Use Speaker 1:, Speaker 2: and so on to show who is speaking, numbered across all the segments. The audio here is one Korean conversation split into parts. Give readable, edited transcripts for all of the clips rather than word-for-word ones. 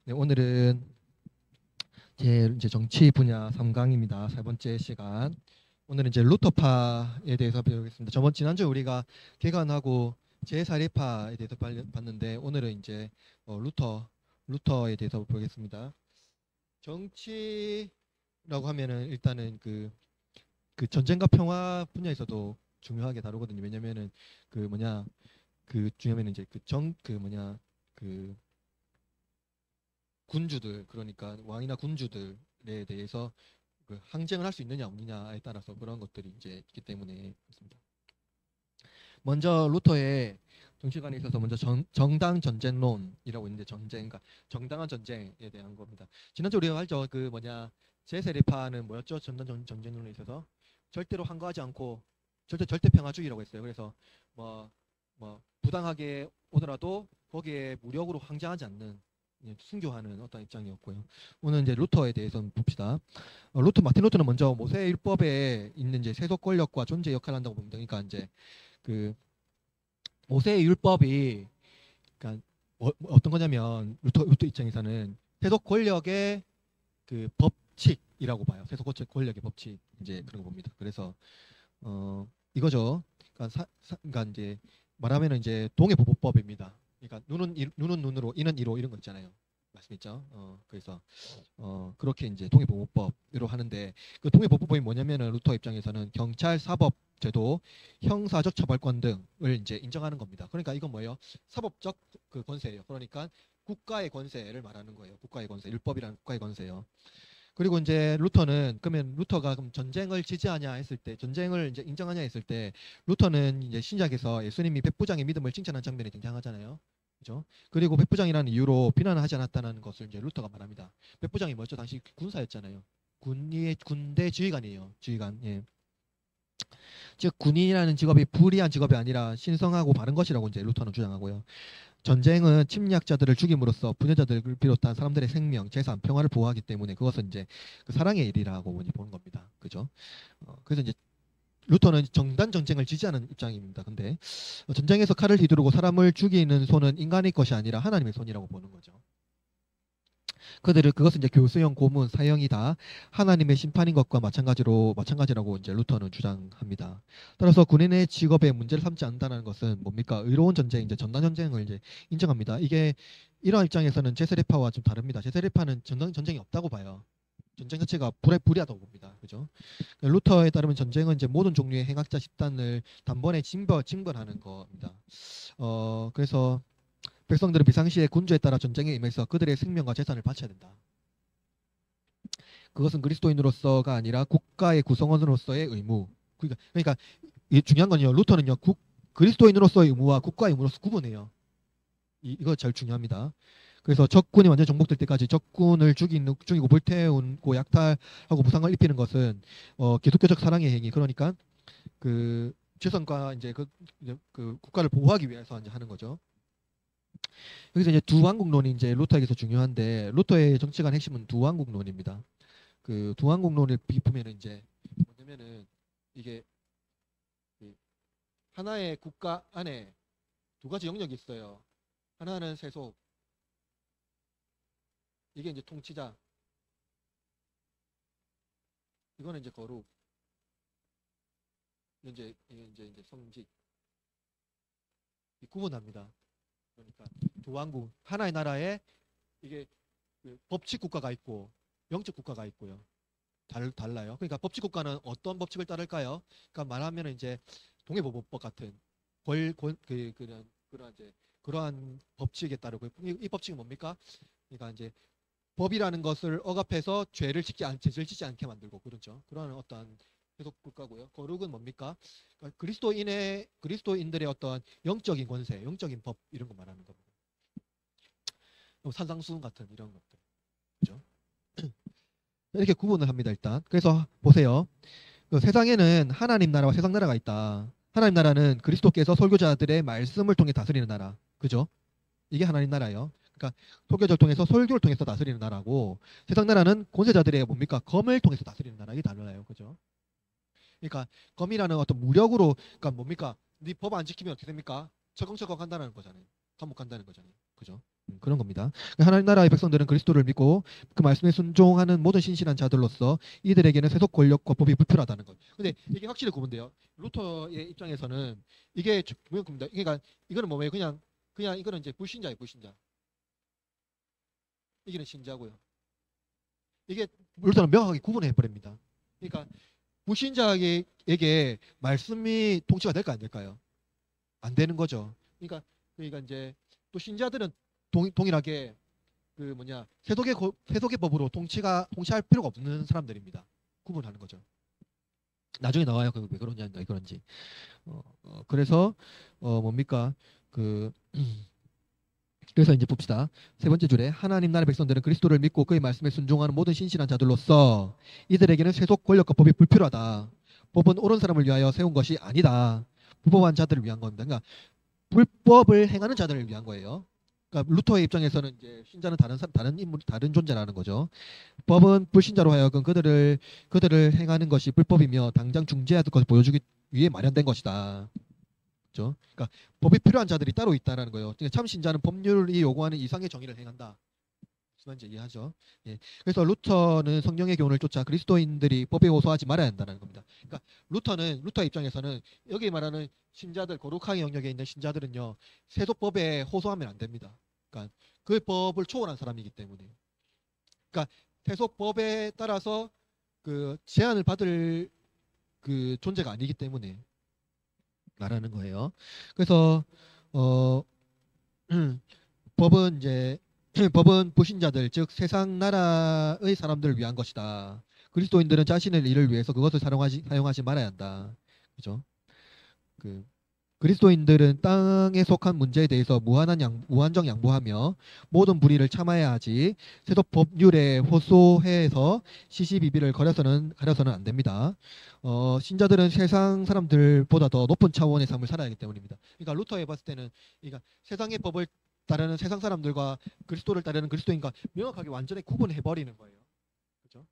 Speaker 1: 네, 오늘은 제 이제 정치 분야 3강입니다. 세 번째 시간. 오늘은 이제 루터파에 대해서 배우겠습니다. 지난주에 우리가 개관하고 제4대파에 대해서 봤는데 오늘은 이제 루터에 대해서 보겠습니다. 정치라고 하면은 일단은 그 전쟁과 평화 분야에서도 중요하게 다루거든요. 왜냐면은 그 뭐냐 그 중요하면 이제 그 군주들, 그러니까 왕이나 군주들에 대해서 그 항쟁을 할 수 있느냐 없느냐에 따라서 그런 것들이 이제 있기 때문에 그렇습니다. 먼저 루터의 정치관에 있어서 먼저 정당 전쟁론이라고 있는데, 그러니까 정당한 전쟁에 대한 겁니다. 지난주 우리가 알죠. 제 세례파는 뭐였죠? 전쟁론에 있어서 절대로 항거하지 않고 절대 평화주의라고 했어요. 그래서 뭐 부당하게 오더라도 거기에 무력으로 항쟁하지 않는, 순교하는 어떤 입장이었고요. 오늘 이제 루터에 대해서 봅시다. 마틴 루터는 먼저 모세율법에 있는 이제 세속 권력과 존재 역할을 한다고 봅니다. 그러니까 이제 그 모세율법이, 그러니까 어떤 거냐면 루터 입장에서는 세속 권력의 그 법칙이라고 봐요. 세속 권력의 법칙, 이제 그런 거 봅니다. 그래서 이거죠. 그러니까 이제 말하면 이제 동해보호법입니다. 그러니까 눈은 눈으로, 이는 이로, 이런 거 있잖아요. 말씀있죠. 그래서 그렇게 이제 동해보호법으로 하는데, 그 동해보호법이 뭐냐면은 루터 입장에서는 경찰, 사법 제도, 형사적 처벌권 등을 이제 인정하는 겁니다. 그러니까 이건 뭐예요? 사법적 그 권세예요. 그러니까 국가의 권세를 말하는 거예요. 국가의 권세, 율법이라는 국가의 권세요. 그리고 이제 그러면 루터가 그럼 전쟁을 지지하냐 했을 때, 전쟁을 이제 인정하냐 했을 때, 루터는 이제 신약에서 예수님이 백부장의 믿음을 칭찬한 장면이 등장하잖아요. 그죠? 그리고 백부장이라는 이유로 비난을 하지 않았다는 것을 이제 루터가 말합니다. 백부장이 뭐였죠? 당시 군사였잖아요. 군대 지휘관이에요. 지휘관. 예. 즉 군인이라는 직업이 불의한 직업이 아니라 신성하고 바른 것이라고 이제 루터는 주장하고요. 전쟁은 침략자들을 죽임으로써 부녀자들을 비롯한 사람들의 생명, 재산, 평화를 보호하기 때문에 그것은 이제 그 사랑의 일이라고 보는 겁니다. 그죠? 그래서 이제 루터는 정단 전쟁을 지지하는 입장입니다. 근데 전쟁에서 칼을 휘두르고 사람을 죽이는 손은 인간의 것이 아니라 하나님의 손이라고 보는 거죠. 그것은 이제 교수형, 고문, 사형이 다 하나님의 심판인 것과 마찬가지라고 이제 루터는 주장합니다. 따라서 군인의 직업에 문제를 삼지 않는다는 것은 뭡니까? 의로운 전쟁, 이제 전단 전쟁을 이제 인정합니다. 이게 이러한 입장에서는 제세례파와 좀 다릅니다. 제세례파는 전쟁이 없다고 봐요. 전쟁 자체가 불의하다고 봅니다. 그죠? 루터에 따르면 전쟁은 이제 모든 종류의 행악자 집단을 단번에 징벌하는 겁니다. 그래서 백성들은 비상시에 군주에 따라 전쟁에 임해서 그들의 생명과 재산을 바쳐야 된다. 그것은 그리스도인으로서가 아니라 국가의 구성원으로서의 의무. 그러니까 이 중요한 건요. 루터는요. 그리스도인으로서의 의무와 국가의 의무로서 구분해요. 이거 제일 중요합니다. 그래서 적군이 완전 정복될 때까지 적군을 죽이고 불태우고 약탈하고 부상을 입히는 것은 기독교적 사랑의 행위. 그러니까 그 최선과 이제 그 국가를 보호하기 위해서 이제 하는 거죠. 여기서 이제 두왕국론이 이제 루터에게서 중요한데, 루터의 정치관 핵심은 두왕국론입니다. 그 두왕국론을 보면은 이제 뭐냐면은 이게 그 하나의 국가 안에 두 가지 영역이 있어요. 하나는 세속, 이게 이제 통치자, 이거는 이제 거룩, 이게 이제 성직. 이 구분합니다. 그러니까 두왕국, 하나의 나라에 이게 그 법칙 국가가 있고 영적 국가가 있고요. 달라요. 그러니까 법칙 국가는 어떤 법칙을 따를까요? 그러니까 말하면 이제 동해보호법 같은 그런 이제 그러한 법칙에 따르고, 이 법칙은 뭡니까? 그러니까 이제 법이라는 것을 억압해서 죄를 짓지 않게 만들고, 그렇죠. 그러한 어떠한 세속 국가고요. 거룩은 뭡니까? 그러니까 그리스도인들의 어떠한 영적인 권세, 영적인 법, 이런 거 말하는 겁니다. 산상수훈 같은 이런 것들, 그죠? 이렇게 구분을 합니다. 일단 그래서 보세요. 그 세상에는 하나님 나라와 세상 나라가 있다. 하나님 나라는 그리스도께서 설교자들의 말씀을 통해 다스리는 나라, 그죠? 이게 하나님 나라예요. 그러니까 설교자를 통해서 설교를 통해서 다스리는 나라고, 세상 나라는 권세자들의 뭡니까? 검을 통해서 다스리는 나라. 이게 달라요. 그죠? 그러니까 검이라는 어떤 무력으로, 그러니까 뭡니까? 네 법 안 지키면 어떻게 됩니까? 처경처경 한다는 거잖아요. 감옥 간다는 거잖아요. 그죠? 그런 겁니다. 하나님 나라의 백성들은 그리스도를 믿고 그 말씀에 순종하는 모든 신실한 자들로서 이들에게는 세속 권력과 법이 불필요하다는 것. 근데 이게 확실히 구분돼요. 루터의 입장에서는 이게 뭐입니다. 그러니까 이거는 뭐예요? 그냥 이거는 이제 불신자예요, 불신자. 이게는 신자고요. 이게 루터는 명확하게 구분해 버립니다. 그러니까 불신자에게 말씀이 통치가 될까 안 될까요? 안 되는 거죠. 그러니까 이제 또 신자들은 동일하게 그 뭐냐 세속의 법으로 통치할 필요가 없는 사람들입니다. 구분하는 거죠. 나중에 나와요. 왜 그러냐 왜 그런지. 그래서 뭡니까 그 그래서 이제 봅시다. 세 번째 줄에 하나님 나라의 백성들은 그리스도를 믿고 그의 말씀에 순종하는 모든 신실한 자들로서 이들에게는 세속 권력과 법이 불필요하다. 법은 옳은 사람을 위하여 세운 것이 아니다. 불법한 자들을 위한 겁니다. 그러니까 불법을 행하는 자들을 위한 거예요. 그러니까 루터의 입장에서는 이제 신자는 다른 인물, 다른 존재라는 거죠. 법은 불신자로 하여금 그들을 행하는 것이 불법이며 당장 중재하는 것을 보여주기 위해 마련된 것이다. 그렇죠? 그러니까 법이 필요한 자들이 따로 있다라는 거예요. 그러니까 참 신자는 법률이 요구하는 이상의 정의를 행한다. 무슨 말인지 이해하죠? 예. 그래서 루터는 성령의 교훈을 쫓아 그리스도인들이 법에 호소하지 말아야 한다는 겁니다. 그러니까 루터 입장에서는 여기 말하는 신자들 거룩한 영역에 있는 신자들은요 세속법에 호소하면 안 됩니다. 그러니까 그 법을 초월한 사람이기 때문에. 그러니까 세속법에 따라서 그 제한을 받을 그 존재가 아니기 때문에 말하는 거예요. 그래서 어 법은 이제 법은 불신자들 즉 세상 나라의 사람들을 위한 것이다. 그리스도인들은 자신의 일을 위해서 그것을 사용하지 말아야 한다. 그죠? 그 그리스도인들은 땅에 속한 문제에 대해서 무한정 양보하며 모든 불의를 참아야 하지 세속 법률에 호소해서 시시비비를 가려서는 안 됩니다. 신자들은 세상 사람들보다 더 높은 차원의 삶을 살아야 하기 때문입니다. 그러니까 루터에 봤을 때는 그러니까 세상의 법을 따르는 세상 사람들과 그리스도를 따르는 그리스도인과 명확하게 완전히 구분해 버리는 거예요. 그렇죠?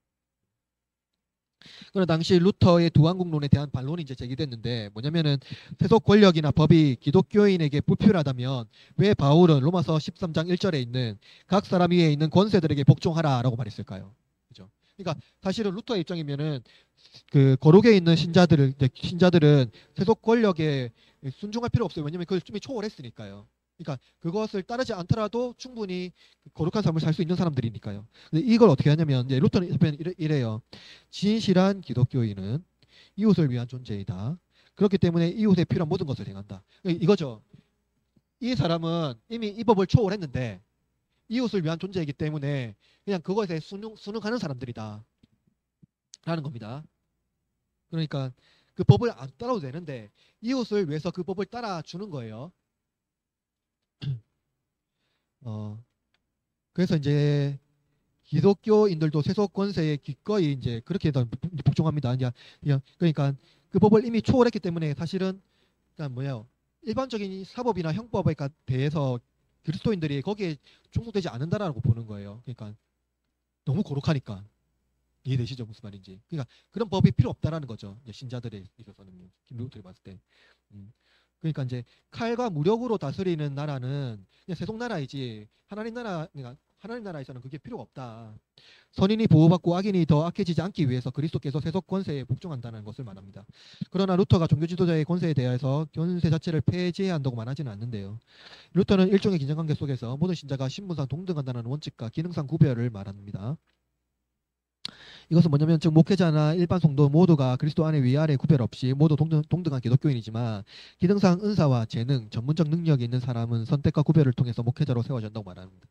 Speaker 1: 그러나 당시 루터의 두왕국론에 대한 반론이 이제 제기됐는데 뭐냐면은 세속 권력이나 법이 기독교인에게 불필요하다면 왜 바울은 로마서 13장 1절에 있는 각 사람 위에 있는 권세들에게 복종하라라고 말했을까요? 그죠? 그러니까 사실은 루터의 입장이면은 그 거룩에 있는 신자들은 세속 권력에 순종할 필요 없어요. 왜냐면 그걸 좀 초월했으니까요. 그러니까 그것을 따르지 않더라도 충분히 거룩한 삶을 살 수 있는 사람들이니까요. 근데 이걸 어떻게 하냐면 이제 루터는 이래요. 진실한 기독교인은 이웃을 위한 존재이다. 그렇기 때문에 이웃에 필요한 모든 것을 행한다. 이거죠. 이 사람은 이미 이 법을 초월했는데 이웃을 위한 존재이기 때문에 그냥 그것에 순응하는 사람들이다. 라는 겁니다. 그러니까 그 법을 안 따라도 되는데 이웃을 위해서 그 법을 따라주는 거예요. 그래서 이제 기독교인들도 세속 권세에 기꺼이 이제 그렇게 복종합니다. 그러니까 그 법을 이미 초월했기 때문에 사실은 그러니까 뭐예요? 일반적인 사법이나 형법에 대해서 그리스도인들이 거기에 종속되지 않는다라고 보는 거예요. 그러니까 너무 거룩하니까 이해되시죠 무슨 말인지. 그러니까 그런 법이 필요 없다라는 거죠. 이제 신자들에 있어서는 김루터를 봤을 때. 그러니까 이제 칼과 무력으로 다스리는 나라는 그냥 세속 나라이지 하나님 나라 그러니까 하나님 나라에서는 그게 필요가 없다. 선인이 보호받고 악인이 더 악해지지 않기 위해서 그리스도께서 세속 권세에 복종한다는 것을 말합니다. 그러나 루터가 종교 지도자의 권세에 대해서 권세 자체를 폐지해야 한다고 말하지는 않는데요. 루터는 일종의 긴장관계 속에서 모든 신자가 신분상 동등한다는 원칙과 기능상 구별을 말합니다. 이것은 뭐냐면 즉 목회자나 일반 성도 모두가 그리스도 안에 위아래 구별 없이 모두 동등한 기독교인이지만 기능상 은사와 재능, 전문적 능력이 있는 사람은 선택과 구별을 통해서 목회자로 세워진다고 말합니다.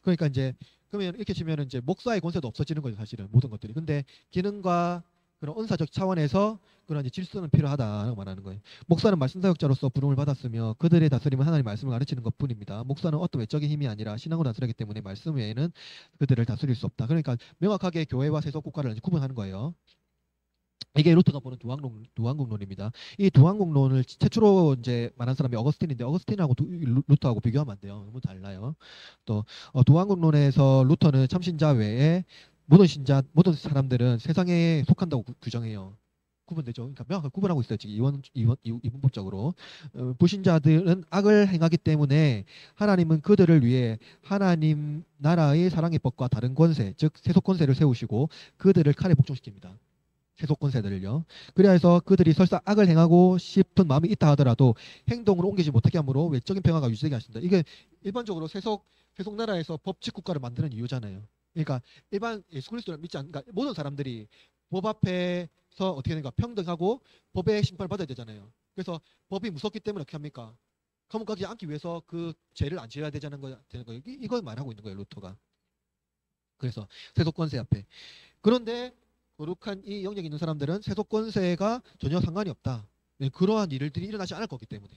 Speaker 1: 그러니까 이제 그러면 이렇게 치면은 이제 목사의 권세도 없어지는 거죠 사실은 모든 것들이. 근데 기능과 그런 은사적 차원에서 그런 이제 질서는 필요하다라고 말하는 거예요. 목사는 말씀 사역자로서 부름을 받았으며 그들의 다스림은 하나님 말씀을 가르치는 것뿐입니다. 목사는 어떤 외적인 힘이 아니라 신앙으로 다스리기 때문에 말씀 외에는 그들을 다스릴 수 없다. 그러니까 명확하게 교회와 세속 국가를 구분하는 거예요. 이게 루터가 보는 두왕국론입니다. 이 두왕국론을 최초로 이제 말한 사람이 어거스틴인데 어거스틴하고 루터하고 비교하면 안 돼요. 너무 달라요. 또 두왕국론에서 루터는 참신자 외에 모든 사람들은 세상에 속한다고 규정해요. 구분되죠. 그러니까 명확하게 구분하고 있어요. 지금 이원법적으로 불신자들은 악을 행하기 때문에 하나님은 그들을 위해 하나님 나라의 사랑의 법과 다른 권세, 즉 세속 권세를 세우시고 그들을 칼에 복종시킵니다. 세속 권세들을요. 그래서 그들이 설사 악을 행하고 싶은 마음이 있다 하더라도 행동으로 옮기지 못하게 하므로 외적인 평화가 유지되게 하신다. 이게 일반적으로 세속 나라에서 법치 국가를 만드는 이유잖아요. 그러니까 일반 예수 그리스도를 믿지 않는 그러니까 모든 사람들이 법 앞에서 어떻게 되는가 평등하고 법의 심판을 받아야 되잖아요. 그래서 법이 무섭기 때문에 어떻게 합니까? 감옥 가지 않기 위해서 그 죄를 안 지어야 되는 거예요. 이걸 말하고 있는 거예요, 루터가. 그래서 세속 권세 앞에. 그런데 거룩한 이 영역이 있는 사람들은 세속 권세가 전혀 상관이 없다. 네, 그러한 일들이 일어나지 않을 거기 때문에.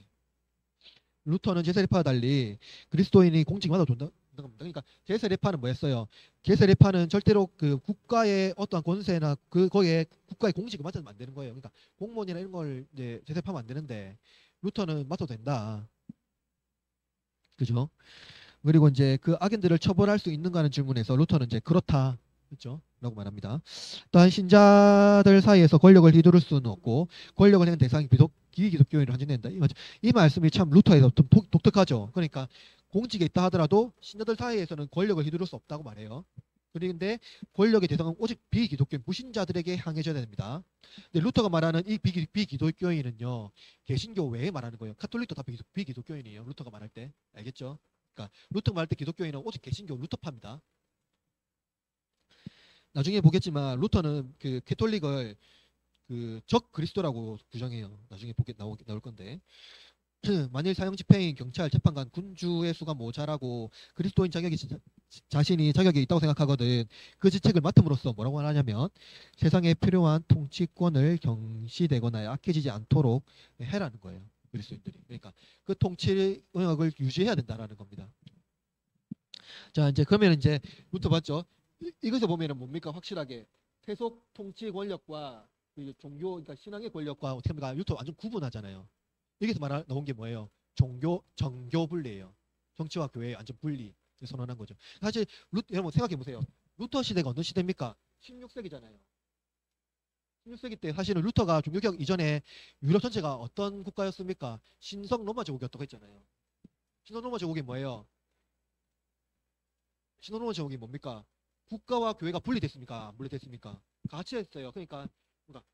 Speaker 1: 루터는 제세례파와 달리 그리스도인이 공직을 받아도 된다. 그러니까 제세례파는 뭐였어요? 제세례파는 절대로 그 국가의 어떠한 권세나 거기에 국가의 공직을 맡으면 안 되는 거예요. 그러니까 공무원이나 이런 걸 이제 제세례파면 안 되는데 루터는 맡아도 된다. 그죠? 그리고 이제 그 악인들을 처벌할 수 있는가 하는 질문에서 루터는 이제 그렇다. 그렇죠? 라고 말합니다. 또한 신자들 사이에서 권력을 휘두를 수는 없고 권력을 행는 대상이 기기독교인으로 한정된다. 이 말씀이 참 루터에서 좀 독특하죠. 그러니까 공직에 있다 하더라도 신자들 사이에서는 권력을 휘두를 수 없다고 말해요. 그런데 권력의 대상은 오직 비기독교인 불신자들에게 향해져야 됩니다. 근데 루터가 말하는 이 비기독교인은요. 개신교 외에 말하는 거예요. 카톨릭도 다 비기독교인이에요. 루터가 말할 때. 알겠죠? 그러니까 루터가 말할 때 기독교인은 오직 개신교 루터파입니다. 나중에 보겠지만 루터는 그 캐톨릭을 그 적 그리스도라고 규정해요. 나중에 나올 건데 만일 사형 집행인 경찰, 재판관, 군주의 수가 모자라고 그리스도인 자신이 자격이 있다고 생각하거든 그 직책을 맡음으로써 뭐라고 하냐면 세상에 필요한 통치권을 경시되거나 약해지지 않도록 해라는 거예요. 그리스도인들이. 그러니까 그 통치 영역을 유지해야 된다라는 겁니다. 자 이제 그러면 이제 루터 봤죠? 이것을 보면은 뭡니까 확실하게 세속 통치 권력과 종교 그러니까 신앙의 권력과 어떻게 합니까? 루터 완전 구분하잖아요. 여기서 나온 게 뭐예요? 정교 분리예요. 정치와 교회의 완전 분리 선언한 거죠. 사실 여러분 생각해 보세요. 루터 시대가 어느 시대입니까? 16세기잖아요. 16세기 때 사실은 루터가 종교개혁 이전에 유럽 전체가 어떤 국가였습니까? 신성 로마 제국이었다고 했잖아요. 신성 로마 제국이 뭐예요? 신성 로마 제국이 뭡니까? 국가와 교회가 분리됐습니까? 안 분리됐습니까? 같이 했어요. 그러니까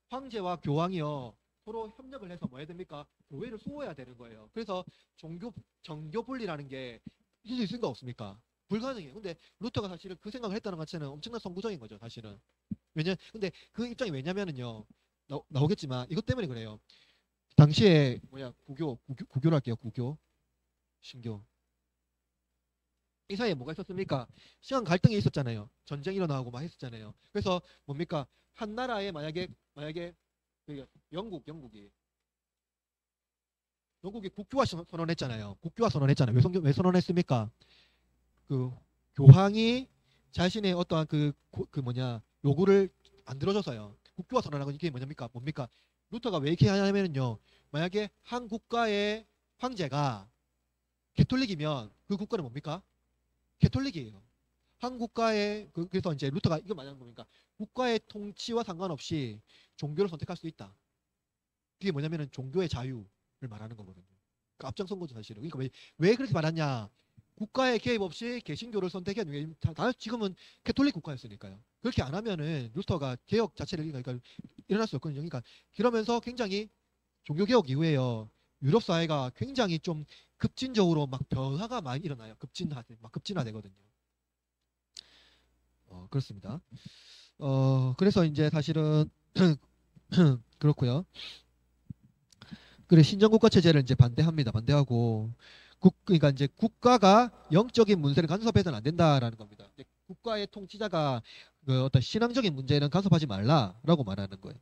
Speaker 1: 황제와 교황이요. 서로 협력을 해서 뭐 해야 됩니까? 교회를 수호해야 되는 거예요. 그래서 정교 분리라는 게 있을 수 있습니까? 없습니까? 불가능해요. 근데 루터가 사실은 그 생각을 했다는 것 자체는 엄청난 선구적인 거죠, 사실은. 근데 그 입장이 왜냐면은요. 나오겠지만 이것 때문에 그래요. 당시에 구교를 할게요. 구교, 신교. 이 사이에 뭐가 있었습니까? 시간 갈등이 있었잖아요. 전쟁 일어나고 막 했었잖아요. 그래서 뭡니까? 한 나라에 만약에 그 영국이 국교화 선언했잖아요. 국교화 선언했잖아요. 왜 선언했습니까? 그 교황이 자신의 어떠한 요구를 안 들어줘서요. 국교화 선언한 건 이게 뭡니까? 루터가 왜 이렇게 하냐면요. 만약에 한 국가의 황제가 캐톨릭이면 그 국가는 뭡니까? 캐톨릭이에요. 한 국가의 그래서 이제 루터가 이거 말하는 겁니까? 국가의 통치와 상관없이 종교를 선택할 수 있다. 그게 뭐냐면은 종교의 자유를 말하는 거거든요. 그 앞장선 거죠 사실은. 그러니까 왜 그렇게 말하냐? 국가의 개입 없이 개신교를 선택한 게 지금은 캐톨릭 국가였으니까요. 그렇게 안 하면은 루터가 개혁 자체를 그러니까 일어날 수 없거든요. 그러니까 그러면서 굉장히 종교 개혁 이후에요. 유럽 사회가 굉장히 좀 급진적으로 막 변화가 많이 일어나요. 급진화되거든요. 그렇습니다. 그래서 이제 사실은 그렇고요. 그래 신정국가 체제를 이제 반대하고 그러니까 이제 국가가 영적인 문제를 간섭해서는 안 된다라는 겁니다. 국가의 통치자가 어떤 신앙적인 문제는 간섭하지 말라라고 말하는 거예요.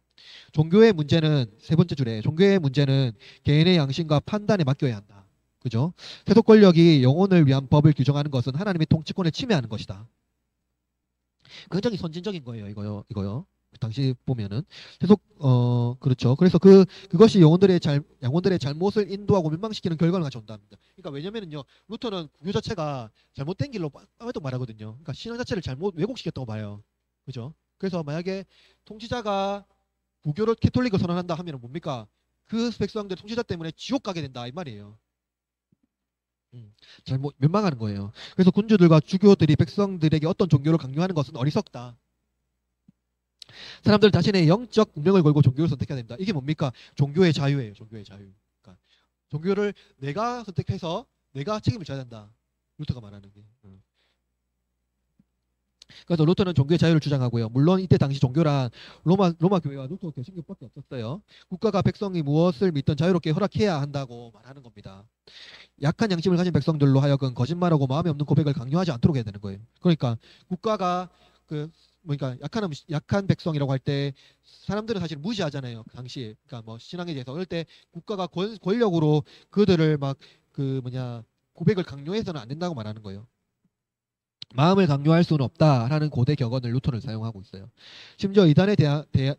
Speaker 1: 종교의 문제는 세 번째 줄에 종교의 문제는 개인의 양심과 판단에 맡겨야 한다. 그죠? 세속 권력이 영혼을 위한 법을 규정하는 것은 하나님의 통치권을 침해하는 것이다. 굉장히 선진적인 거예요, 이거요. 당시 보면은 계속 그렇죠. 그래서 그것이 영혼들의 잘못을 인도하고 멸망시키는 결과를 가져온답니다. 그러니까 왜냐면은요, 루터는 구교 자체가 잘못된 길로 빠졌다고 말하거든요. 그러니까 신앙 자체를 잘못 왜곡시켰다고 봐요. 그죠? 그래서 만약에 통치자가 부교를 캐톨릭을 선언한다 하면 뭡니까? 그 백성들 통치자 때문에 지옥 가게 된다 이 말이에요. 잘못 멸망하는 거예요. 그래서 군주들과 주교들이 백성들에게 어떤 종교를 강요하는 것은 어리석다. 사람들 자신의 영적 운명을 걸고 종교를 선택해야 됩니다. 이게 뭡니까? 종교의 자유예요. 종교의 자유. 그러니까 종교를 내가 선택해서 내가 책임을 져야 된다. 루터가 말하는 게. 그래서 루터는 종교의 자유를 주장하고요. 물론 이때 당시 종교란 로마 교회와 루터 개신교밖에 없었어요. 국가가 백성이 무엇을 믿든 자유롭게 허락해야 한다고 말하는 겁니다. 약한 양심을 가진 백성들로 하여금 거짓말하고 마음에 없는 고백을 강요하지 않도록 해야 되는 거예요. 그러니까 국가가 그러니까 약한 백성이라고 할 때 사람들은 사실 무시하잖아요. 그 당시에. 그러니까 뭐 신앙에 대해서 그럴 때 국가가 권력으로 그들을 막 고백을 강요해서는 안 된다고 말하는 거예요. 마음을 강요할 수는 없다라는 고대 격언을 루터는 사용하고 있어요. 심지어 이단에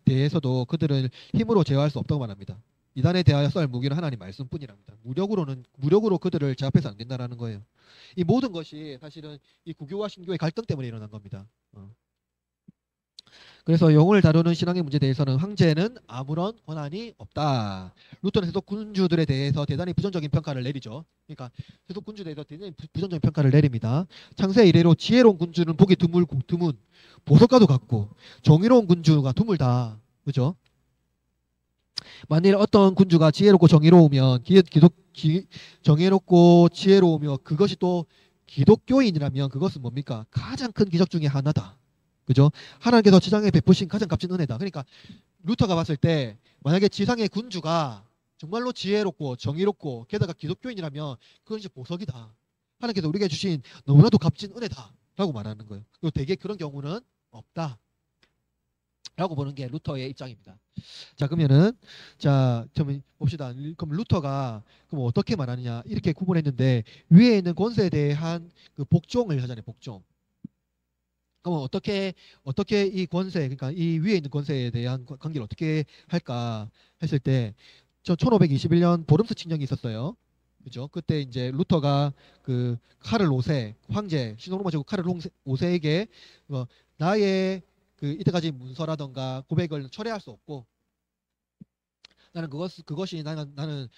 Speaker 1: 대해서도 그들을 힘으로 제어할 수 없다고 말합니다. 이단에 대하여 써야 할 무기는 하나님 말씀뿐이랍니다. 무력으로 그들을 제압해서 안 된다라는 거예요. 이 모든 것이 사실은 이 구교와 신교의 갈등 때문에 일어난 겁니다. 그래서 영혼을 다루는 신앙의 문제에 대해서는 황제는 아무런 권한이 없다. 루터는 세속 군주들에 대해서 대단히 부정적인 평가를 내리죠. 그러니까 세속 군주들에 대해서 대단히 부정적인 평가를 내립니다. 창세 이래로 지혜로운 군주는 보기 드문 보석과도 같고 정의로운 군주가 드물다. 그죠? 만일 어떤 군주가 지혜롭고 정의로우면 정의롭고 지혜로우며 그것이 또 기독교인이라면 그것은 뭡니까? 가장 큰 기적 중에 하나다. 그죠? 하나님께서 지상에 베푸신 가장 값진 은혜다. 그러니까 루터가 봤을 때 만약에 지상의 군주가 정말로 지혜롭고 정의롭고 게다가 기독교인이라면 그건 이제 보석이다. 하나님께서 우리에게 주신 너무나도 값진 은혜다 라고 말하는 거예요. 그리고 대개 그런 경우는 없다 라고 보는 게 루터의 입장입니다. 자, 그러면은 좀 봅시다. 그럼 루터가 그럼 어떻게 말하느냐 이렇게 구분했는데 위에 있는 권세에 대한 그 복종을 하잖아요. 복종. 그럼 어떻게 이 권세, 그러니까 이 위에 있는 권세에 대한 관계를 어떻게 할까 했을 때, 1521년 보름스 칙령이 있었어요. 그죠? 그때 이제 루터가 그 카를 5세 황제 신호로마 제국 카를 5세에게 나의 그 이때까지 문서라던가 고백을 철회할 수 없고 나는 그것이 나는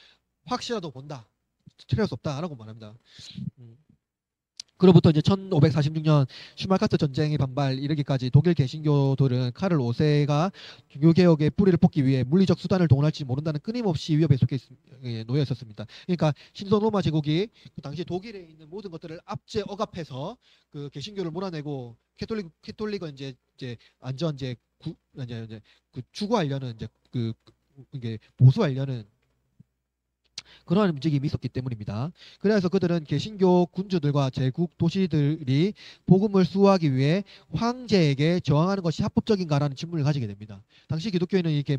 Speaker 1: 확실하다고 본다. 철회할 수 없다라고 말합니다. 그로부터 이제 1546년 슈말카트 전쟁의 반발 이르기까지 독일 개신교들은 카를 5세가 종교개혁의 뿌리를 뽑기 위해 물리적 수단을 동원할지 모른다는 끊임없이 위협에 속해 놓여 있었습니다. 그러니까 신성로마 제국이 그 당시 독일에 있는 모든 것들을 압제 억압해서 그 개신교를 몰아내고 캐톨릭은 이제 완전 이제 그 추구하려는 이게 보수하려는 그러한 움직임이 있었기 때문입니다. 그래서 그들은 개신교 군주들과 제국 도시들이 복음을 수호하기 위해 황제에게 저항하는 것이 합법적인가라는 질문을 가지게 됩니다. 당시 기독교인은 이게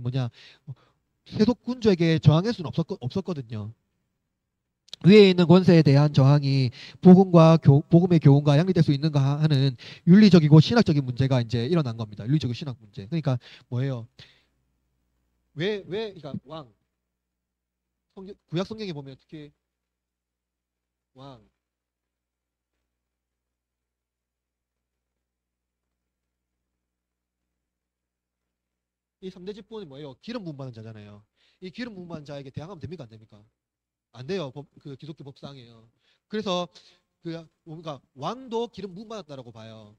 Speaker 1: 세속 군주에게 저항할 수는 없었거든요. 위에 있는 권세에 대한 저항이 복음의 교훈과 양립될 수 있는가 하는 윤리적이고 신학적인 문제가 이제 일어난 겁니다. 윤리적이고 신학 문제. 그러니까 뭐예요? 그러니까 구약 성경에 보면 어떻게 이 3대 직분이 뭐예요? 기름 부음 받은 자잖아요. 이 기름 부음 받은 자에게 대항하면 됩니까? 안 됩니까? 안 돼요. 그 기독교 법상이에요. 그래서 뭔가 왕도 기름 부음 받았다라고 봐요.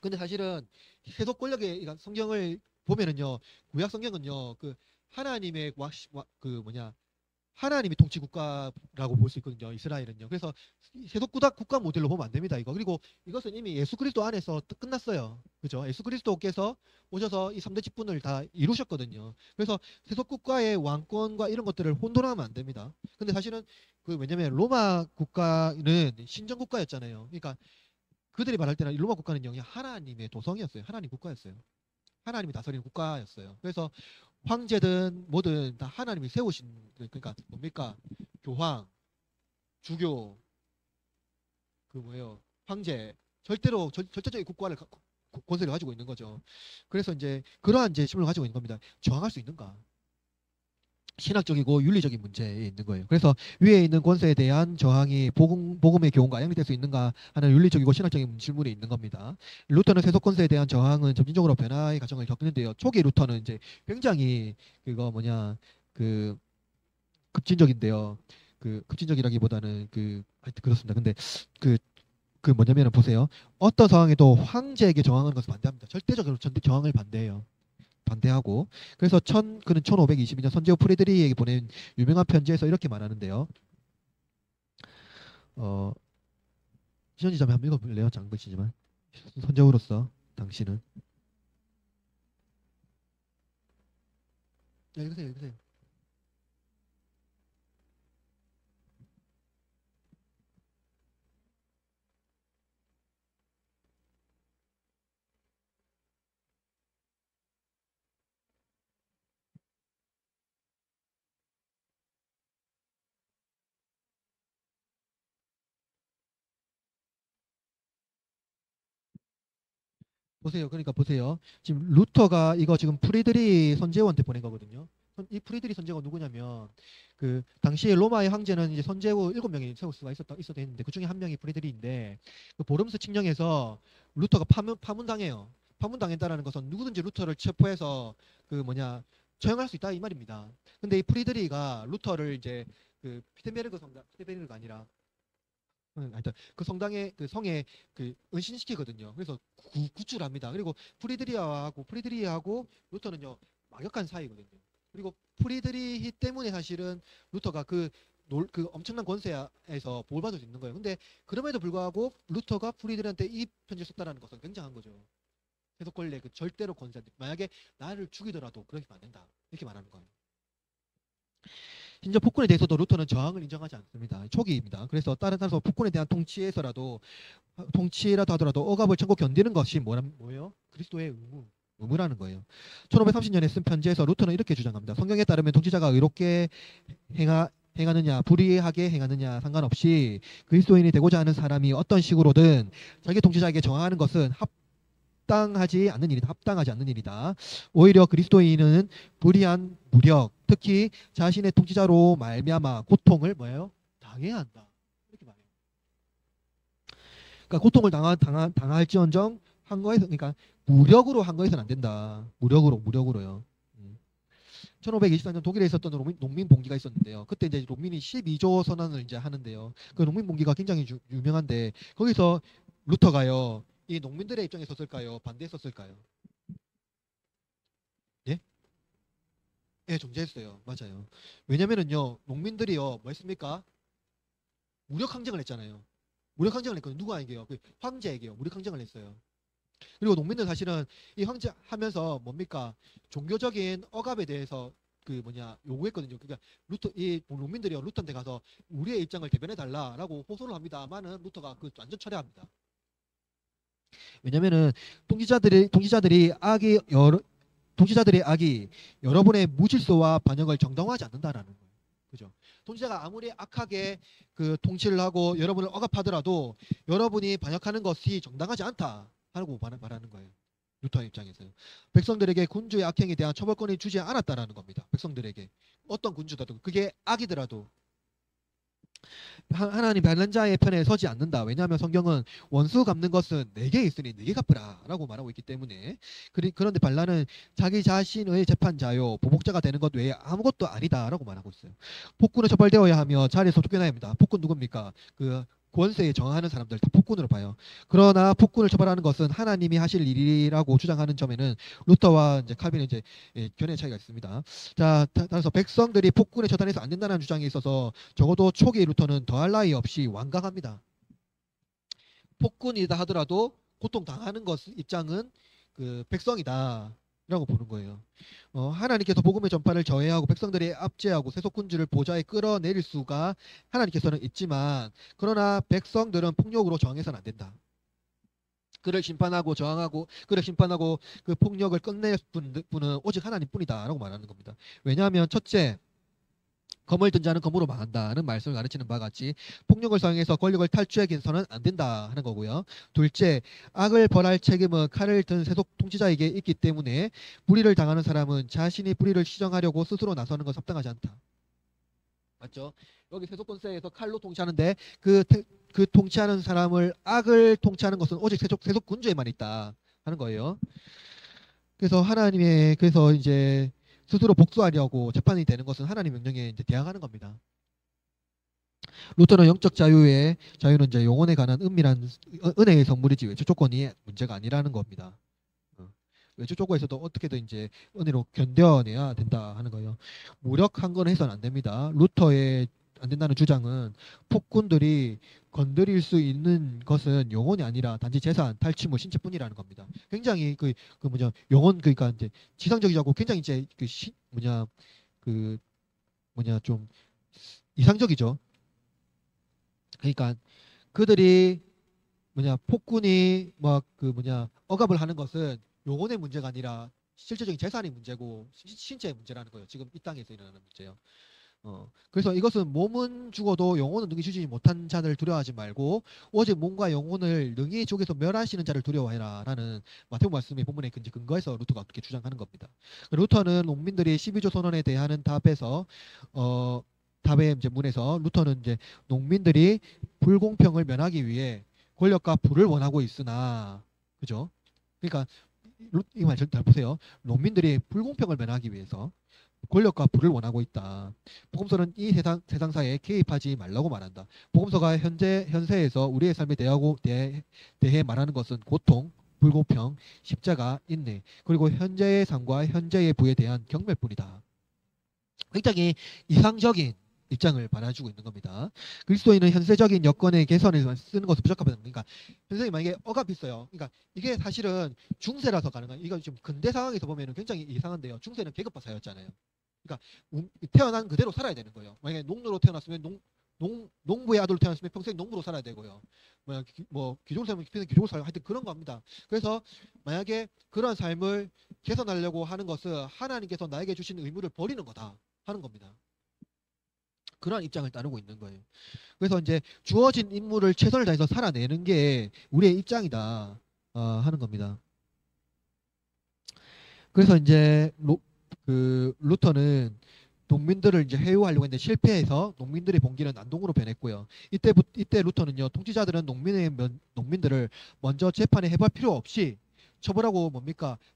Speaker 1: 근데 사실은 세속 권력의 성경을 보면은요, 구약 성경은요, 하나님의 하나님이 통치 국가라고 볼 수 있거든요. 이스라엘은요. 그래서 세속 국가 모델로 보면 안 됩니다. 그리고 이것은 이미 예수 그리스도 안에서 끝났어요. 그죠? 예수 그리스도께서 오셔서 이 3대 직분을 다 이루셨거든요. 그래서 세속 국가의 왕권과 이런 것들을 혼돈하면 안 됩니다. 근데 사실은 왜냐면 로마 국가는 신정 국가였잖아요. 그러니까 그들이 말할 때는 로마 국가는 그냥 하나님의 도성이었어요. 하나님 국가였어요. 하나님이 다스리는 국가였어요. 그래서 황제든 뭐든 다 하나님이 세우신 그러니까 뭡니까? 교황, 주교, 황제 절대적인 권세를 가지고 있는 거죠. 그래서 이제 그러한 질문을 가지고 있는 겁니다. 저항할 수 있는가? 신학적이고 윤리적인 문제에 있는 거예요. 그래서 위에 있는 권세에 대한 저항이 복음의 교훈과 양립될 수 있는가 하는 윤리적이고 신학적인 질문이 있는 겁니다. 루터는 세속 권세에 대한 저항은 점진적으로 변화의 과정을 겪는데요. 초기 루터는 이제 굉장히 그거 뭐냐 그 급진적인데요. 그 급진적이라기보다는 그 하여튼 그렇습니다. 근데 그 뭐냐면은 보세요. 어떤 상황에도 황제에게 저항하는 것을 반대합니다. 절대적으로 저항을 반대해요. 반대하고 그래서 그는 1522년 선제후 프리드리히에게 보낸 유명한 편지에서 이렇게 말하는데요. 어, 시전지자매 한번 읽어볼래요? 작은 글씨지만 선제후로서 당신은 읽으세요, 읽으세요. 보세요. 그러니까 보세요. 지금 루터가 이거 지금 프리드리 선제후한테 보낸 거거든요. 이 프리드리 선제후가 누구냐면 그 당시에 로마의 황제는 이제 선제후 7명이 세울 수가 있었다 했는데 그 중에 한 명이 프리드리인데 그 보름스 칙령에서 루터가 파문당해요. 파문당했다라는 것은 누구든지 루터를 체포해서 그 뭐냐 처형할 수 있다 이 말입니다. 근데 이 프리드리가 루터를 이제 그 피텐베르가 아니라 하여튼 그 성당의 그 성에 그 은신시키거든요. 그래서 구출을 합니다. 그리고 프리드리히하고 루터는요 막역한 사이거든요. 그리고 프리드리히 때문에 사실은 루터가 그 엄청난 권세에서 보호받을 수 있는 거예요. 근데 그럼에도 불구하고 루터가 프리드리한테 이 편지를 썼다라는 것은 굉장한 거죠. 계속 권리의 그 절대로 권세한테 만약에 나를 죽이더라도 그렇게 하면 안 된다. 이렇게 말하는 거예요. 심지어 폭군에 대해서도 루터는 저항을 인정하지 않습니다. 초기입니다. 그래서 따라서 폭군에 대한 통치라도 하더라도 억압을 참고 견디는 것이 뭐예요? 그리스도의 의무라는 거예요. 1530년에 쓴 편지에서 루터는 이렇게 주장합니다. 성경에 따르면 통치자가 의롭게 행하느냐 불의하게 행하느냐 상관없이 그리스도인이 되고자 하는 사람이 어떤 식으로든 자기 통치자에게 저항하는 것은 합당하지 않는 일이다. 오히려 그리스도인은 불의한 무력, 특히 자신의 통치자로 말미암아 고통을 뭐예요? 당해야 한다. 이렇게 말해요. 그러니까 고통을 당할지언정 한 거에서 그러니까 무력으로 한 거에서는 안 된다. 무력으로요. 1524년 독일에 있었던 농민 봉기가 있었는데요. 그때 이제 농민이 12조 선언을 이제 하는데요. 그 농민 봉기가 굉장히 유명한데 거기서 루터가요. 이 농민들의 입장에 섰을까요? 반대했었을까요? 예? 예, 정제했어요. 맞아요. 왜냐면은요, 농민들이요, 뭐 했습니까? 무력 항쟁을 했잖아요. 무력 항쟁을 했거든요. 누구에게요? 그 황제에게요. 무력 항쟁을 했어요. 그리고 농민들 사실은 이 황제 하면서 뭡니까? 종교적인 억압에 대해서 그 뭐냐 요구했거든요. 그러니까 이 농민들이요 루터한테 가서 우리의 입장을 대변해 달라라고 호소를 합니다만은 루터가 그 완전 철회합니다. 왜냐면은 통치자들의 악이 여러분의 무질서와 반역을 정당화하지 않는다라는 거예요. 그죠? 통치자가 아무리 악하게 그 통치를 하고 여러분을 억압하더라도 여러분이 반역하는 것이 정당하지 않다 하고 말하는 거예요. 루터 입장에서요. 백성들에게 군주의 악행에 대한 처벌권을 주지 않았다라는 겁니다. 백성들에게 어떤 군주라도 그게 악이더라도 하나님 반란자의 편에 서지 않는다. 왜냐하면 성경은 원수 갚는 것은 내게 있으니 내게 갚으라 라고 말하고 있기 때문에 그런데 반란은 자기 자신의 재판자요 보복자가 되는 것 외에 아무것도 아니다 라고 말하고 있어요. 폭군은 처벌되어야 하며 자리에서 쫓겨나야 합니다. 폭군 누굽니까? 그 권세에 저항하는 사람들 다 폭군으로 봐요. 그러나 폭군을 처벌하는 것은 하나님이 하실 일이라고 주장하는 점에는 루터와 이제 칼빈의 이제 견해의 차이가 있습니다. 자, 따라서 백성들이 폭군에 처단해서 안 된다는 주장에 있어서 적어도 초기 루터는 더할 나위 없이 완강합니다. 폭군이다 하더라도 고통당하는 것 입장은 그 백성이다. 라고 보는 거예요. 하나님께서 복음의 전파를 저해하고 백성들이 압제하고 세속군주를 보좌에 끌어내릴 수가 하나님께서는 있지만 그러나 백성들은 폭력으로 저항해서는 안 된다. 그를 심판하고 그 폭력을 끝낼 분은 오직 하나님뿐이다라고 말하는 겁니다. 왜냐하면 첫째 검을 든 자는 검으로 망한다는 말씀을 가르치는 바와 같이 폭력을 사용해서 권력을 탈취하기서는 안 된다 하는 거고요. 둘째, 악을 벌할 책임은 칼을 든 세속 통치자에게 있기 때문에 불의를 당하는 사람은 자신이 불의를 시정하려고 스스로 나서는 건 합당하지 않다. 맞죠? 여기 세속권세에서 칼로 통치하는데 그 통치하는 사람을 악을 통치하는 것은 오직 세속 군주에만 있다 하는 거예요. 그래서 그래서 이제 스스로 복수하려고 재판이 되는 것은 하나님 명령에 이제 대항하는 겁니다. 루터는 영적 자유는 이제 영혼에 관한 은밀한 은혜의 선물이지 외주 조건이 문제가 아니라는 겁니다. 외주 조건에서도 어떻게든 이제 은혜로 견뎌내야 된다 하는 거예요. 무력한 건 해서는 안 됩니다. 루터의 안 된다는 주장은 폭군들이 건드릴 수 있는 것은 영혼이 아니라 단지 재산, 탈취물, 신체뿐이라는 겁니다. 굉장히 그 뭐냐 영혼 그러니까 이제 지상적이고 굉장히 이제 그 뭐냐 좀 이상적이죠. 그러니까 그들이 폭군이 막 억압을 하는 것은 영혼의 문제가 아니라 실질적인 재산의 문제고 신체의 문제라는 거예요. 지금 이 땅에서 일어나는 문제요. 그래서 이것은 몸은 죽어도 영혼은 능히 주지 못한 자를 두려워하지 말고 오직 몸과 영혼을 능히 쪽에서 멸하시는 자를 두려워해라라는 마태복 말씀의 본문에 근거해서 루터가 그렇게 주장하는 겁니다. 루터는 농민들이 12조 선언에 대한 답의 이제 문에서 루터는 이제 농민들이 불공평을 면하기 위해 권력과 부를 원하고 있으나 그죠? 그러니까 이 말 잘 보세요. 농민들이 불공평을 면하기 위해서 권력과 부를 원하고 있다. 복음서는 이 세상사에 개입하지 말라고 말한다. 복음서가 현세에서 우리의 삶에 대해 말하는 것은 고통, 불공평, 십자가, 인내, 그리고 현재의 삶과 현재의 부에 대한 경멸뿐이다. 굉장히 이상적인 입장을 받아주고 있는 겁니다. 그리스도인은 현세적인 여건의 개선에 쓰는 것을 부적합하다. 그러니까 현세에 만약에 억압이 있어요. 그러니까 이게 사실은 중세라서 가능한. 이거 지금 근대 상황에서 보면 굉장히 이상한데요. 중세는 계급화 사였잖아요. 그러니까 태어난 그대로 살아야 되는 거예요. 만약에 농노로 태어났으면 농부의 아들로 태어났으면 평생 농부로 살아야 되고요. 귀족으로 살면 평생 귀족으로 살아야 하여튼 그런 겁니다. 그래서 만약에 그런 삶을 개선하려고 하는 것은 하나님께서 나에게 주신 의무를 버리는 거다 하는 겁니다. 그런 입장을 따르고 있는 거예요. 그래서 이제 주어진 임무를 최선을 다해서 살아내는 게 우리의 입장이다 하는 겁니다. 그래서 이제 루터는 농민들을 이제 해유하려고 했는데 실패해서 농민들의 봉기는 난동으로 변했고요. 이때 루터는요, 통치자들은 농민들을 먼저 재판에 해볼 필요 없이 처벌하고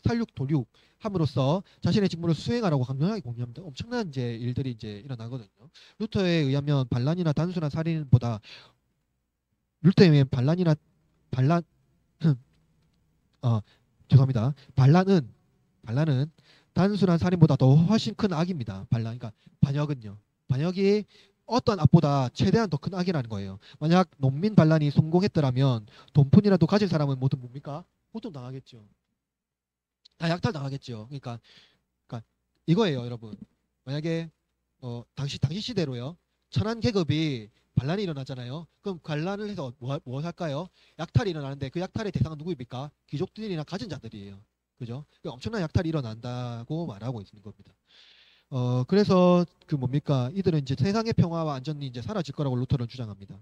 Speaker 1: 살육 도륙 함으로써 자신의 직무를 수행하라고 강력하게 공유합니다. 엄청난 이제 일들이 이제 일어나거든요. 루터에 의하면 반란이나 단순한 살인보다 루터에 의하면 죄송합니다. 반란은 단순한 살인보다 더 훨씬 큰 악입니다. 그러니까 반역이 어떤 악보다 최대한 더 큰 악이라는 거예요. 만약 농민 반란이 성공했더라면 돈푼이라도 가진 사람은 모두 고통 당하겠죠. 다 약탈 당하겠죠. 그러니까 이거예요, 여러분. 만약에 당시 시대로요. 천한 계급이 반란이 일어나잖아요. 그럼 반란을 해서 뭐 할까요? 약탈이 일어나는데 그 약탈의 대상은 누구입니까? 귀족들이나 가진 자들이에요. 그죠? 엄청난 약탈이 일어난다고 말하고 있는 겁니다. 그래서 이들은 이제 세상의 평화와 안전이 이제 사라질 거라고 루터는 주장합니다.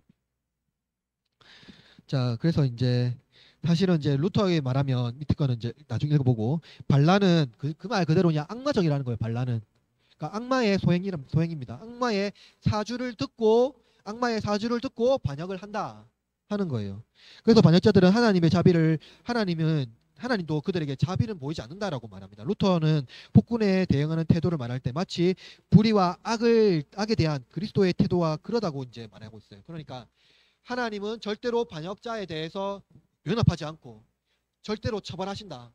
Speaker 1: 자, 그래서 이제 사실은 이제 루터에 말하면 밑에 거는 이제 나중에 읽어보고 반란은 그 말 그대로 그냥 악마적이라는 거예요. 반란은. 그러니까 악마의 소행입니다. 악마의 사주를 듣고 반역을 한다 하는 거예요. 그래서 반역자들은 하나님도 그들에게 자비는 보이지 않는다라고 말합니다. 루터는 폭군에 대응하는 태도를 말할 때 마치 불의와 악에 대한 그리스도의 태도와 그러다고 이제 말하고 있어요. 그러니까 하나님은 절대로 반역자에 대해서 연합하지 않고 절대로 처벌하신다,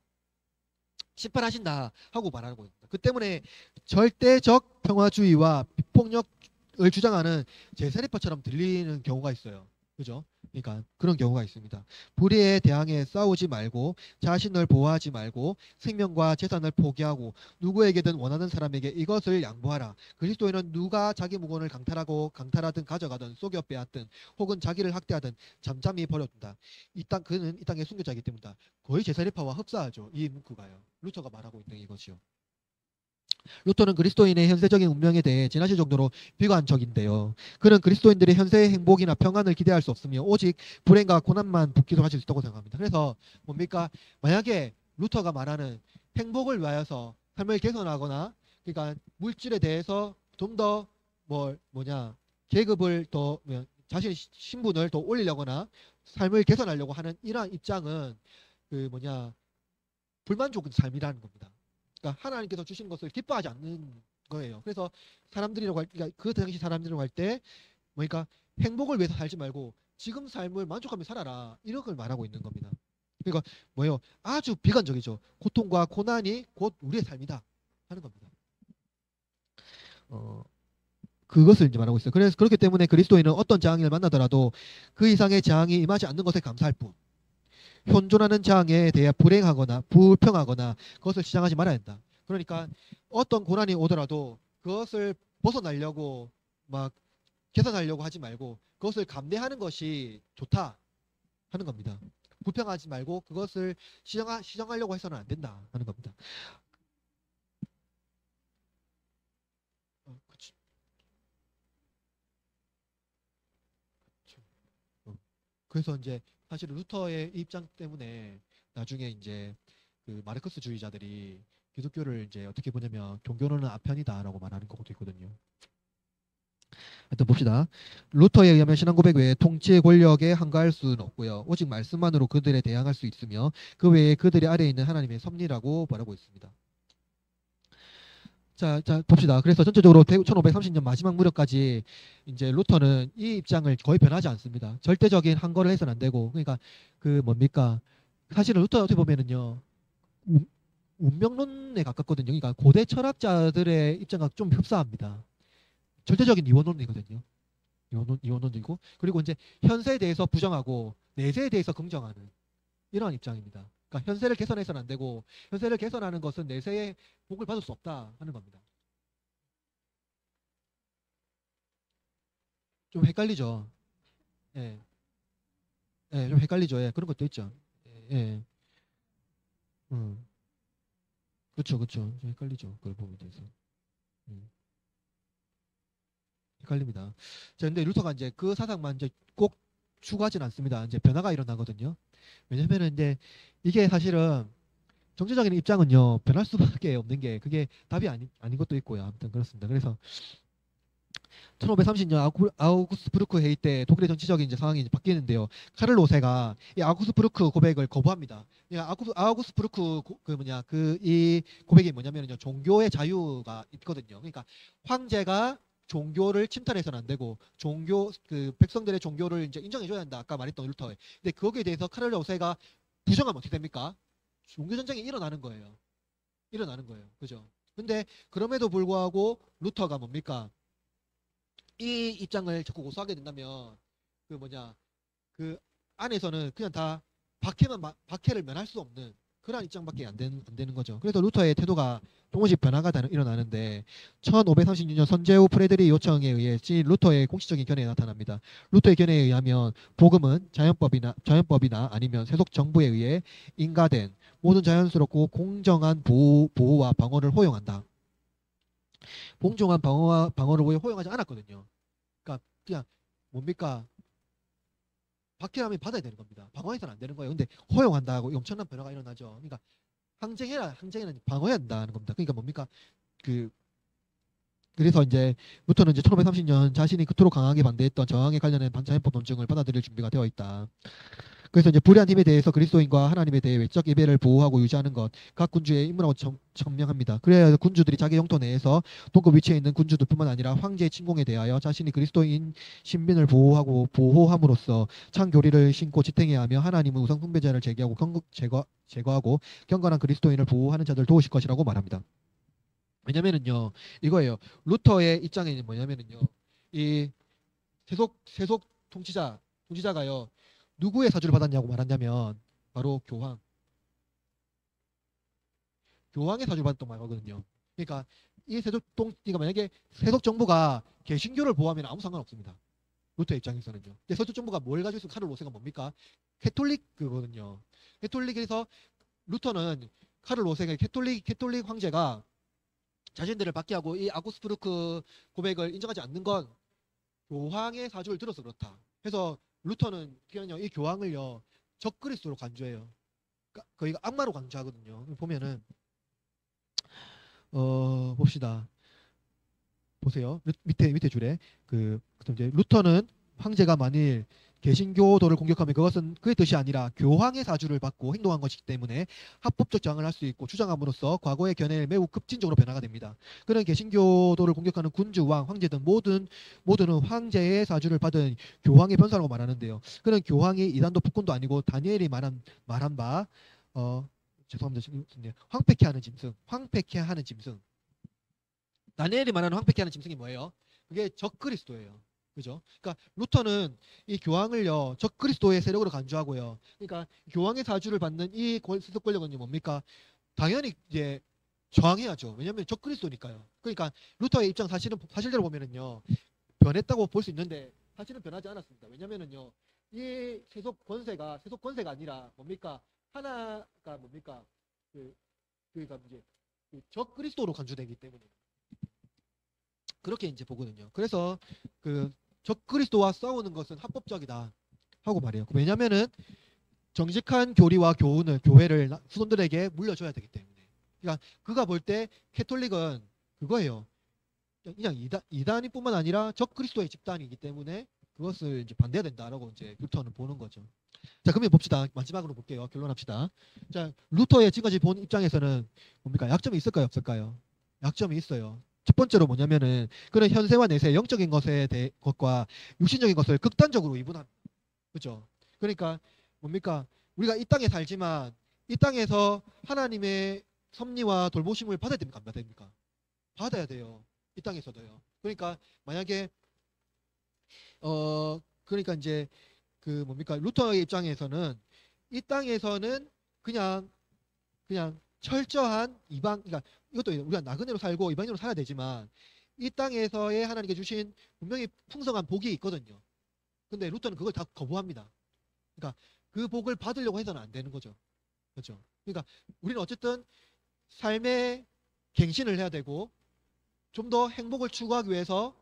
Speaker 1: 심판하신다 하고 말하고 있습니다. 그 때문에 절대적 평화주의와 비폭력을 주장하는 제사리파처럼 들리는 경우가 있어요. 그죠? 그러니까 그런 경우가 있습니다. 불의에 대항해 싸우지 말고 자신을 보호하지 말고 생명과 재산을 포기하고 누구에게든 원하는 사람에게 이것을 양보하라. 그리스도인은 누가 자기 무건을 강탈하든 가져가든 속여 빼앗든 혹은 자기를 학대하든 잠잠히 버려둔다. 그는 이 땅의 순교자이기 때문이다. 거의 제사리파와 흡사하죠. 이 문구가요. 루터가 말하고 있는 이것이요. 루터는 그리스도인의 현세적인 운명에 대해 지나칠 정도로 비관적인데요. 그는 그리스도인들의 현세의 행복이나 평안을 기대할 수 없으며 오직 불행과 고난만 기도하실 수 있다고 생각합니다. 그래서 뭡니까? 만약에 루터가 말하는 행복을 위하여서 삶을 개선하거나 그러니까 물질에 대해서 좀 더 계급을 더 자신의 신분을 더 올리려거나 삶을 개선하려고 하는 이러한 입장은 불만족한 삶이라는 겁니다. 그러니까 하나님께서 주신 것을 기뻐하지 않는 거예요. 그래서 그러니까 그 당시 사람들이라고 할 때 행복을 위해서 살지 말고 지금 삶을 만족하며 살아라 이런 걸 말하고 있는 겁니다. 그러니까 아주 비관적이죠. 고통과 고난이 곧 우리의 삶이다 하는 겁니다. 그것을 이제 말하고 있어요. 그래서 그렇기 때문에 그리스도인은 어떤 재앙을 만나더라도 그 이상의 재앙이 임하지 않는 것에 감사할 뿐 현존하는 재앙에 대해 불행하거나 불평하거나 그것을 시장하지 말아야 한다. 그러니까 어떤 고난이 오더라도 그것을 벗어나려고 막 개선하려고 하지 말고 그것을 감내하는 것이 좋다 하는 겁니다. 불평하지 말고 그것을 시정하려고 해서는 안 된다 하는 겁니다. 그치. 그래서 이제 사실 루터의 입장 때문에 나중에 이제 그 마르크스주의자들이 기독교를 이제 어떻게 보냐면 종교론은 아편이다라고 말하는 것도 있거든요. 하여튼 봅시다. 루터에 의하면 신앙 고백 외에 통치의 권력에 한가할 수는 없고요. 오직 말씀만으로 그들에 대항할 수 있으며 그 외에 그들의 아래에 있는 하나님의 섭리라고 말하고 있습니다. 자, 봅시다. 그래서 전체적으로 1530년 마지막 무렵까지 이제 루터는 이 입장을 거의 변하지 않습니다. 절대적인 한거를 해서는 안 되고, 그러니까 사실은 루터 어떻게 보면은요, 운명론에 가깝거든요. 그러니까 고대 철학자들의 입장과 좀 흡사합니다. 절대적인 이원론이거든요. 이원론이고, 그리고 이제 현세에 대해서 부정하고 내세에 대해서 긍정하는 이러한 입장입니다. 그러니까 현세를 개선해서는 안 되고 현세를 개선하는 것은 내세의 복을 받을 수 없다 하는 겁니다. 좀 헷갈리죠. 예, 좀 헷갈리죠. 예, 그런 것도 있죠. 예, 그렇죠, 그렇죠. 좀 헷갈리죠. 그걸 부분에 대해서. 음, 헷갈립니다. 자, 근데 루터가 이제 그 사상만 이제 꼭 추구하진 않습니다. 이제 변화가 일어나거든요. 왜냐면은 이제 이게 사실은 정치적인 입장은요 변할 수밖에 없는 게 그게 답이 아닌 것도 있고요. 아무튼 그렇습니다. 그래서 1530년 아우구스부르크 회의 때 독일의 정치적인 이제 상황이 이제 바뀌는데요. 카를로 5세가 이 아우구스부르크 고백을 거부합니다. 아우구스부르크 이 고백이 뭐냐면요 종교의 자유가 있거든요. 그러니까 황제가 종교를 침탈해서는 안 되고 백성들의 종교를 이제 인정해줘야 한다. 아까 말했던 루터에. 근데 거기에 대해서 카를로 5세가 부정하면 어떻게 됩니까? 종교 전쟁이 일어나는 거예요. 그죠? 근데 그럼에도 불구하고 루터가 뭡니까? 이 입장을 자꾸 고수하게 된다면 그 안에서는 그냥 다 박해를 면할 수 없는 그런 입장밖에 안 되는 거죠. 그래서 루터의 태도가 조금씩 변화가 일어나는데 1536년 선제후 프레드리 요청에 의해 루터의 공식적인 견해가 나타납니다. 루터의 견해에 의하면 복음은 자연법이나 아니면 세속 정부에 의해 인가된 모든 자연스럽고 공정한 보호와 방어를 허용한다. 공정한 방어와 방어를 왜 허용하지 않았거든요. 그러니까 그냥 뭡니까? 박해하면 받아야 되는 겁니다. 방어해서는 안 되는 거예요. 근데 허용한다고 엄청난 변화가 일어나죠. 그러니까 항쟁해는 방어해야 한다는 겁니다. 그러니까 뭡니까? 그래서 이제부터는 1530년 자신이 그토록 강하게 반대했던 저항에 관련된 반자연법 논증을 받아들일 준비가 되어 있다. 그래서 이제 불의한 힘에 대해서 그리스도인과 하나님에 대해 외적 예배를 보호하고 유지하는 것 각 군주의 임무라고 천명합니다. 그래야 군주들이 자기 영토 내에서 동급 위치에 있는 군주들뿐만 아니라 황제의 침공에 대하여 자신이 그리스도인 신빈을 보호함으로써 창 교리를 신고 지탱해야 하며 하나님은 우상 숭배자를 제거하고 경건한 그리스도인을 보호하는 자들 도우실 것이라고 말합니다. 왜냐면은요 이거예요. 루터의 입장이 뭐냐면은요 이 세속 통치자가요 누구의 사주를 받았냐고 말하냐면 바로 교황의 사주를 받았던 말하거든요. 그러니까 그러니까 만약에 세속 정부가 개신교를 보호하면 아무 상관없습니다. 루터의 입장에서는요. 근데 세속 정부가 뭘 가지고 있으면 카를 로세가 뭡니까? 캐톨릭 캐톨릭에서 루터는 카를 로세가 캐톨릭 황제가 자신들을 받게 하고 이 아우구스부르크 고백을 인정하지 않는 건 교황의 사주를 들어서 그렇다. 해서 루터는 그냥요 이 교황을요 적그리스도로 간주해요. 그러니까 거의 악마로 간주하거든요. 보면은 봅시다. 보세요. 밑에 줄에 그 이제 루터는 황제가 만일 개신교도를 공격하면 그것은 그의 뜻이 아니라 교황의 사주를 받고 행동한 것이기 때문에 합법적 저항을 할 수 있고 주장함으로써 과거의 견해를 매우 급진적으로 변화가 됩니다. 그는 개신교도를 공격하는 군주, 왕, 황제 등 모두는 황제의 사주를 받은 교황의 변사라고 말하는데요. 그는 교황이 이단도 북군도 아니고 다니엘이 말한 바 죄송합니다. 황폐케 하는 짐승. 다니엘이 말하는 황폐케 하는 짐승이 뭐예요? 그게 적그리스도예요. 그죠? 그러니까 루터는 이 교황을요 적그리스도의 세력으로 간주하고요. 그러니까 교황의 사주를 받는 이 세속 권력은 뭡니까? 당연히 이제 저항해야죠. 왜냐하면 적그리스도니까요. 그러니까 루터의 입장 사실대로 보면은요 변했다고 볼 수 있는데 사실은 변하지 않았습니다. 왜냐하면은요 이 세속 권세가 아니라 뭡니까? 하나가 뭡니까? 그러니까 이제 적그리스도로 간주되기 때문에. 그렇게 이제 보거든요. 그래서 그 적그리스도와 싸우는 것은 합법적이다 하고 말해요. 왜냐하면은 정직한 교리와 교회를 수도들에게 물려줘야 되기 때문에. 그러니까 그가 볼 때 캐톨릭은 그거예요. 그냥 이단이뿐만 아니라 적그리스도의 집단이기 때문에 그것을 이제 반대해야 된다라고 이제 루터는 보는 거죠. 자, 그러면 봅시다. 마지막으로 볼게요. 결론합시다. 자, 루터의 지금까지 본 입장에서는 뭡니까? 약점이 있을까요, 없을까요? 약점이 있어요. 첫 번째로 뭐냐면은 그런 현세와 내세 영적인 것과 육신적인 것을 극단적으로 이분합니다. 그죠? 그러니까 뭡니까? 우리가 이 땅에 살지만 이 땅에서 하나님의 섭리와 돌보심을 받아야 됩니까? 안 받아야 됩니까? 받아야 돼요. 이 땅에서도요. 그러니까 만약에 그러니까 이제 그 뭡니까? 루터의 입장에서는 이 땅에서는 그냥 철저한 그러니까 이것도 우리가 나그네로 살고 이방인으로 살아야 되지만 이 땅에서의 하나님께 주신 분명히 풍성한 복이 있거든요. 근데 루터는 그걸 다 거부합니다. 그러니까 그 복을 받으려고 해서는 안 되는 거죠. 그렇죠? 그러니까 우리는 어쨌든 삶의 갱신을 해야 되고 좀 더 행복을 추구하기 위해서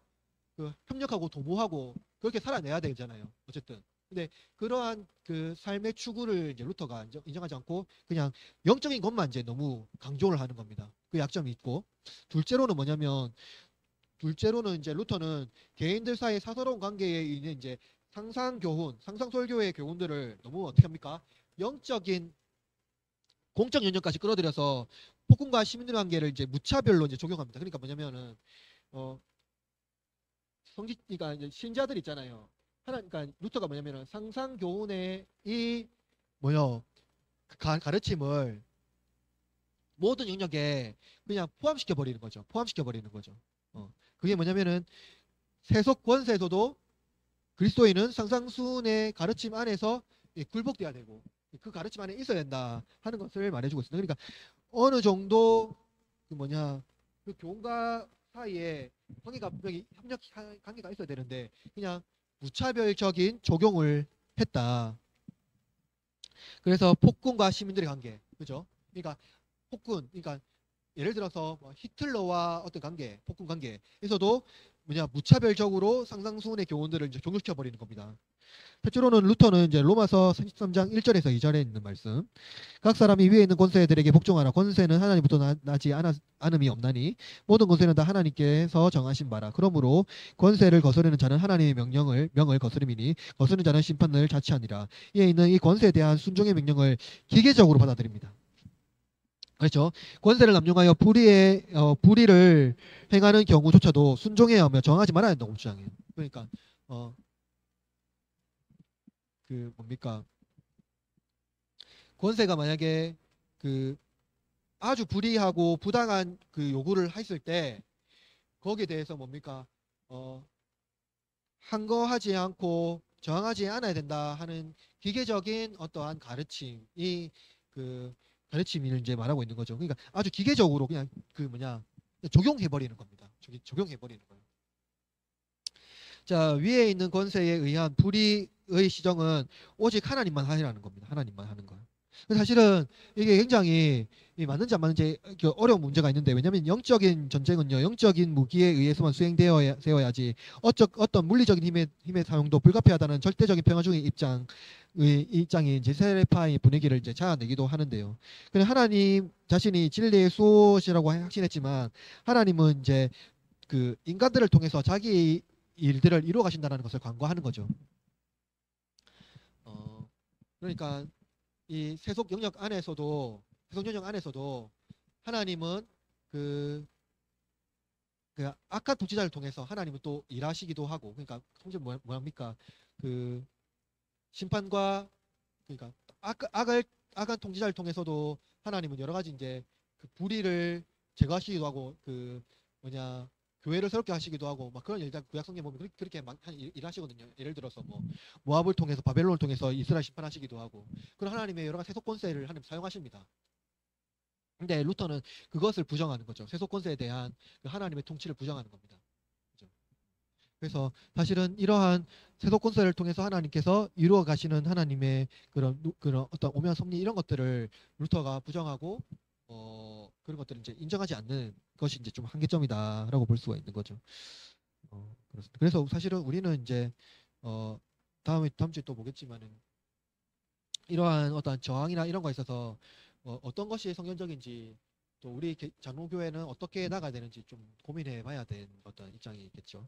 Speaker 1: 협력하고 도모하고 그렇게 살아내야 되잖아요. 어쨌든. 근데 그러한 그 삶의 추구를 이제 루터가 인정하지 않고 그냥 영적인 것만 이제 너무 강조를 하는 겁니다. 그 약점이 있고 둘째로는 이제 루터는 개인들 사이의 사서로운 관계에 있는 이제 상상설교의 교훈들을 너무 어떻게 합니까? 영적인 공적 연령까지 끌어들여서 폭군과 시민들 관계를 이제 무차별로 이제 적용합니다. 그러니까 뭐냐면은 그러니까 이제 신자들 있잖아요. 그러니까 루터가 뭐냐면은 상상 교훈의 이 가르침을 모든 영역에 그냥 포함시켜 버리는 거죠. 그게 뭐냐면은 세속 권세에서도 그리스도인은 상상순의 가르침 안에서 굴복돼야 되고 그 가르침 안에 있어야 된다 하는 것을 말해주고 있습니다. 그러니까 어느 정도 그 교훈과 사이에 협력 관계가 있어야 되는데 그냥 무차별적인 적용을 했다. 그래서 폭군과 시민들의 관계, 그죠? 그러니까 그러니까 예를 들어서 히틀러와 어떤 폭군 관계에서도 무차별적으로 상상수훈의 교훈들을 이제 종용시켜 버리는 겁니다. 첫째로는 루터는 이제 로마서 33장 1절에서 2절에 있는 말씀. 각 사람이 위에 있는 권세들에게 복종하라. 권세는 하나님부터 나지 않음이 없나니 모든 권세는 다 하나님께서 정하신 바라. 그러므로 권세를 거스르는 자는 하나님의 명을 거스름이니 거스르는 자는 심판을 자취하니라. 이에 있는 이 권세에 대한 순종의 명령을 기계적으로 받아들입니다. 그렇죠. 권세를 남용하여 불의를 행하는 경우조차도 순종해야 하며 정하지 말아야 한다고 주장해요. 그러니까 권세가 만약에 아주 불의하고 부당한 요구를 했을 때 거기에 대해서 항거하지 않고 저항하지 않아야 된다 하는 기계적인 어떠한 가르침이 가르침을 이제 말하고 있는 거죠. 그러니까 아주 기계적으로 그냥 적용해 버리는 겁니다. 적용해 버리는 거예요. 자, 위에 있는 권세에 의한 불의의 시정은 오직 하나님만 하라는 겁니다. 하나님만 하는 거. 사실은 이게 굉장히 이 맞는지 안 맞는지 어려운 문제가 있는데, 왜냐하면 영적인 전쟁은요, 영적인 무기에 의해서만 수행되어야지 어떤 물리적인 힘의 사용도 불가피하다는 절대적인 평화주의 입장이 이제 세례파의 분위기를 이제 자아내기도 하는데요. 그냥 하나님 자신이 진리의 수호시라고 확신했지만, 하나님은 이제 그 인간들을 통해서 자기 일들을 이루어 가신다는 것을 간과하는 거죠. 그러니까 이 세속 영역 안에서도 하나님은 그, 그 악한 통치자를 통해서 하나님은 또 일하시기도 하고, 그러니까 통치 뭐합니까? 그 심판과, 그러니까 악한 통치자를 통해서도 하나님은 여러 가지 이제 그 불의를 제거하시기도 하고, 그 뭐냐, 교회를 새롭게 하시기도 하고, 막 그런 일들 구약 성경 보면 그렇게 일하시거든요. 예를 들어서 뭐 모압을 통해서, 바벨론을 통해서 이스라엘 심판하시기도 하고, 그런 하나님의 여러 가지 세속 권세를 하나님 사용하십니다. 근데 루터는 그것을 부정하는 거죠. 세속 권세에 대한 그 하나님의 통치를 부정하는 겁니다. 그죠? 그래서 사실은 이러한 세속 권세를 통해서 하나님께서 이루어 가시는 하나님의 그런 어떤 오묘한 섭리, 이런 것들을 루터가 부정하고, 그런 것들을 이제 인정하지 않는 것이 이제 좀 한계점이다라고 볼 수가 있는 거죠. 그렇습니다. 그래서 사실은 우리는 이제 어, 다음 주에 또 보겠지만은, 이러한 어떤 저항이나 이런 거에 있어서 어떤 것이 성경적인지, 또 우리 장로교회는 어떻게 나가야 되는지 좀 고민해 봐야 되는 어떤 입장이 있겠죠.